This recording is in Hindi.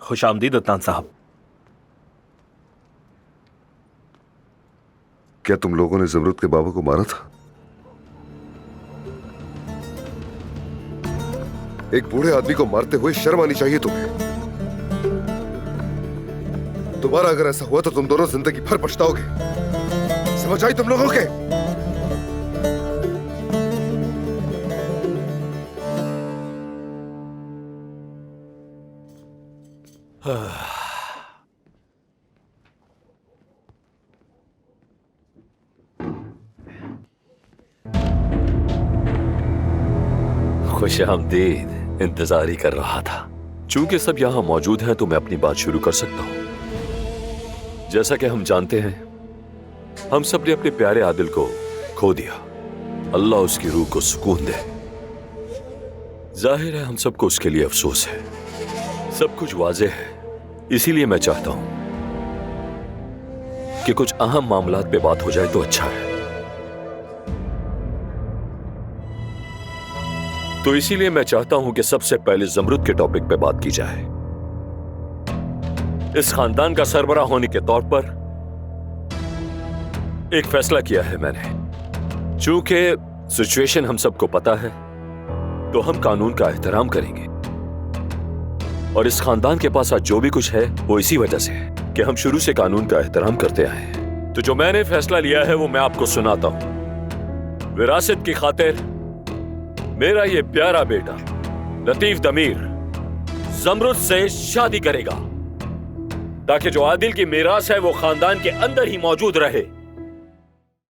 खुशामदीद अदनान साहब। क्या तुम लोगों ने जमरुद के बाबा को मारा था? एक बूढ़े आदमी को मारते हुए शर्म आनी चाहिए तुम्हें। दोबारा अगर ऐसा हुआ तो तुम दोनों जिंदगी भर पछताओगे। समझ आई तुम लोगों के? खुशामदीद। इंतजार ही कर रहा था। चूंकि सब यहां मौजूद हैं तो मैं अपनी बात शुरू कर सकता हूं। जैसा कि हम जानते हैं, हम सब ने अपने प्यारे आदिल को खो दिया। अल्लाह उसकी रूह को सुकून दे। जाहिर है हम सबको उसके लिए अफसोस है। सब कुछ वाज़ेह है, इसीलिए मैं चाहता हूं कि कुछ अहम मामलात पे बात हो जाए तो अच्छा है। तो इसीलिए मैं चाहता हूं कि सबसे पहले जमरुद के टॉपिक पे बात की जाए। इस खानदान का सरबराह होने के तौर पर एक फैसला किया है मैंने। चूंकि सिचुएशन हम सबको पता है, तो हम कानून का एहतराम करेंगे। और इस खानदान के पास आज जो भी कुछ है वो इसी वजह से है कि हम शुरू से कानून का एहतराम करते आए हैं। तो जो मैंने फैसला लिया है वो मैं आपको सुनाता हूं। विरासत की खातिर मेरा ये प्यारा बेटा लतीफ दमीर जमरुद से शादी करेगा, ताकि जो आदिल की मीरास है वो खानदान के अंदर ही मौजूद रहे।